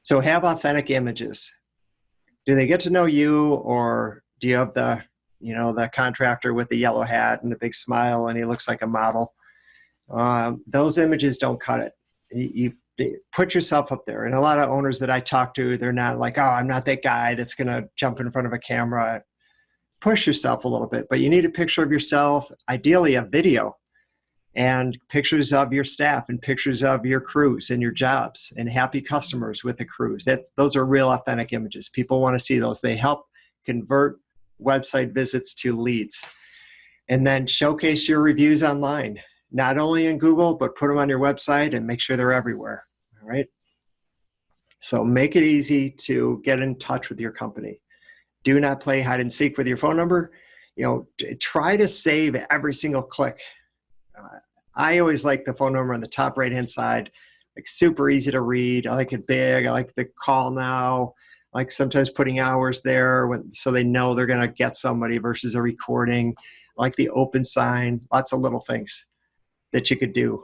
So have authentic images. Do they get to know you, or do you have the contractor with the yellow hat and the big smile and he looks like a model? Those images don't cut it. You put yourself up there. And a lot of owners that I talk to, they're not like, oh, I'm not that guy that's going to jump in front of a camera. Push yourself a little bit, but you need a picture of yourself, ideally a video, and pictures of your staff and pictures of your crews and your jobs and happy customers with the crews. Those are real authentic images. People want to see those. They help convert website visits to leads. And then showcase your reviews online, not only in Google, but put them on your website and make sure they're everywhere. All right. So make it easy to get in touch with your company. Do not play hide and seek with your phone number. Try to save every single click. I always like the phone number on the top right-hand side, like super easy to read. I like it big. I like the call now. I like sometimes putting hours there so they know they're going to get somebody versus a recording. I like the open sign, lots of little things that you could do.